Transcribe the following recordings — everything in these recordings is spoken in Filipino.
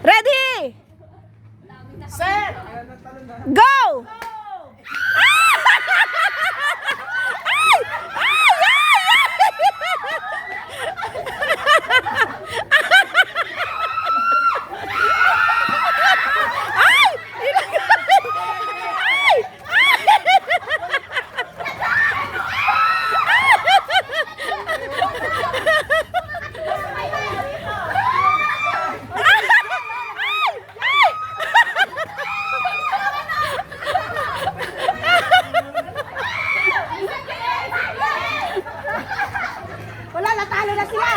Ready? Set! Go! Wala, natalo na sila.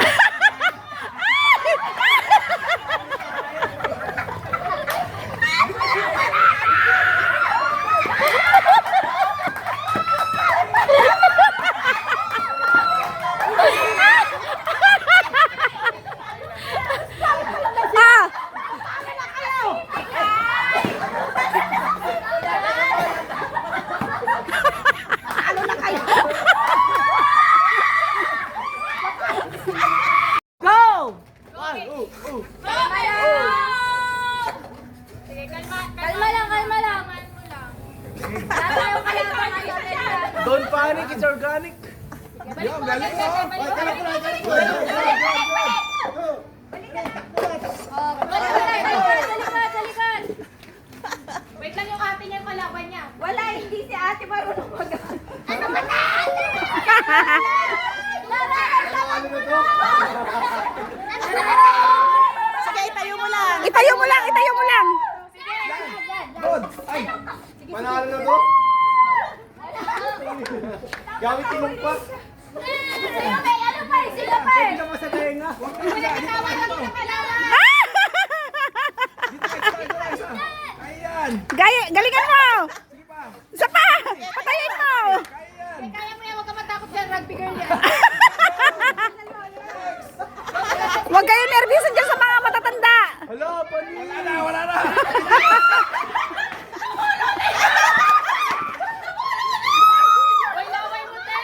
Go! Kalma lang, kalma lang. Don't panic, it's organic. Yung, galing mo. Ay, galing ko. Wait lang yung ate niya yung kalaban niya. Wala, hindi si ate marunong mag- Ano ba na? Ano na to? Sige, itayo mo lang. Itayo mo lang, itayo mo lang. Good. Ay, panalo na to? Gamit tinumpas. Sino pa? Ano pa? Sino pa? Hindi ka pa sa tenga. Huwag mo na dito Tawa lang yung kalaban. isa. Ayan. Galingan mo! Sige pa. Isa pa! Patayin mo! Ayan. Kaya mo yan, huwag ka matakot dyan, rugby girl yan. Huwag kayo nervyoso dyan sa mga matatanda. Hala, panin. Wala na, wala na. Wait lang, wait mo, te.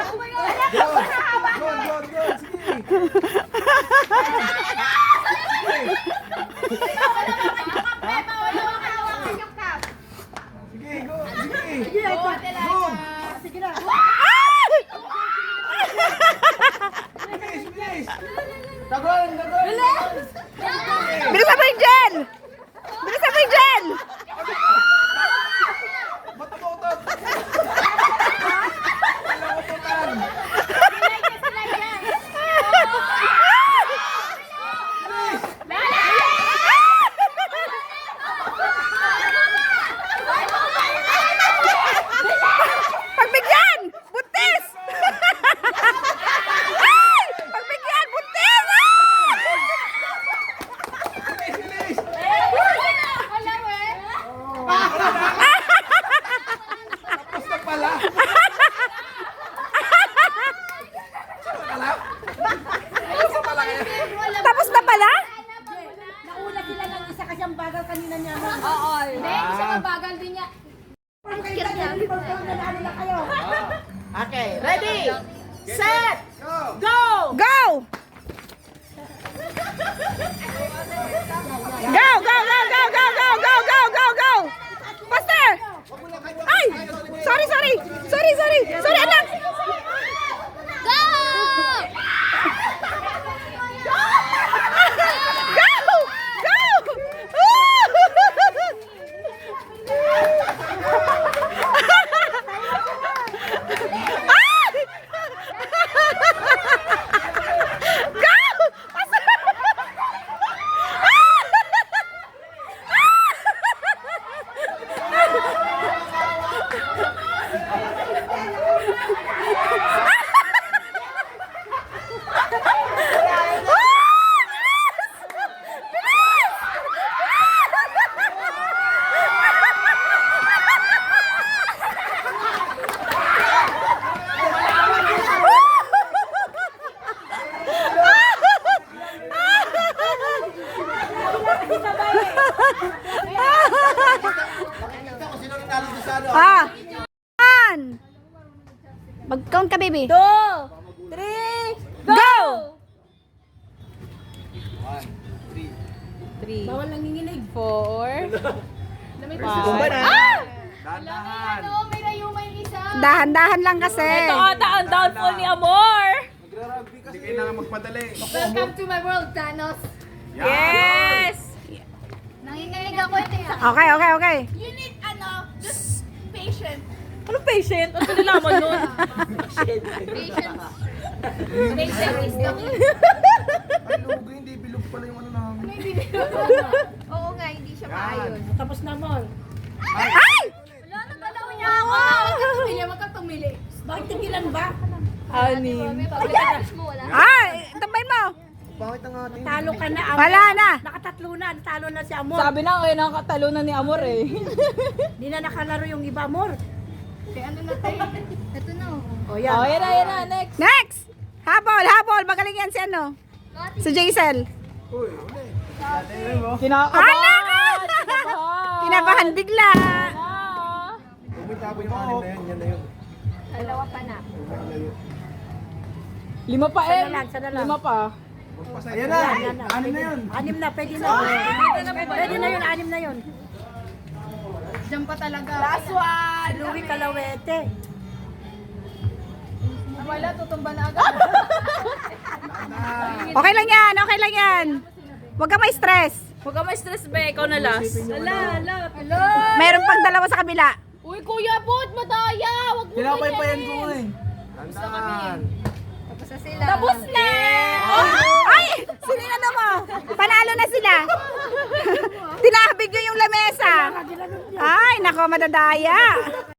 Oh my God. Good. Sige. Sige, go. Sige. Sige na. Bilis, bilis. Tagon. Bilisan mo yung gel! Bilisan mo yung gel! Matututot. Kailangan ututan. Pagbigyan! Buntis! Ay! Pagbigyan! Buntis! Bilis. Tapos na pala. Tapos na pala? Nauna sila ng isa kasi ang bagal kanina niya. Oo. Hindi, siya mabagal din niya. Okay, ready? Set! Go. Go! Go! Go! Go! Go! Go! Go! Go! Go! Go! Go! Go! Faster! Ay! Sorry! Sorry, anak! Go! Go! Go! Mag-count ka, baby. 2, 3, Go! 1, 3. 3, Bawal nanginginig. 4, May 5. Ah! Dandahan. may rayuma yung isa. Dahan-dahan lang kasi. Ito ata ang downfall ni Amor. Nagra-rugby kasi. Hindi kailangan magpadali. Welcome to my world, Thanos. Yes! Nanginginig ako ito. Okay, okay, okay. You need, just patient. Ano patient? Ano nalaman nun? Patience. Patient is the key. Ay, lugi, hindi bilog pala yung ano namin. Oo nga, hindi siya maayos. Tapos na, Mol. Ay! Wala na balaw niya ako. Wag kang tumili. Bakit tigilan ba? Anim. Pag-research mo, wala. Ay! Tabayin mo. Bakit ang ating? Talo ka na. Wala na. Nakatatlo na. Talo na si Amor. Sabi na kayo nakatalunan ni Amor eh. Di na nakalaro yung iba, Amor. Kaya ano na tayo? Ito na. O yan. Oh, yan na, next. Next! Habol, habol. Magaling yan si ano? Si Jaisel. Uy, uli. Kinakabahan. Hala ka! Kinabahan bigla. Ah. Umitapo yung anim na yan, yan na yun. Dalawa pa na. Lima pa eh. Sana lang. Lima pa. Ayan na, Yan na. anim na yun. Anim na, pwede na. Pwede na yun, anim na yun. Diyan pa talaga. Last one. Louie Calawete. Wala, tutumba na agad. Okay lang yan, okay lang yan. Huwag ka may stress. Huwag ka ma-stress ba, ikaw na last. Hello. Meron pang dalawa sa kabila. Uy, Kuya Bot, madaya. Huwag mo Pinapaypayan ko nga eh. Dandahan. Tapos na sila. Tapos na! Ay! Sinino mo? Panalo na sila. Tinabig nyo yung lamesa. Ay, nako, madadaya.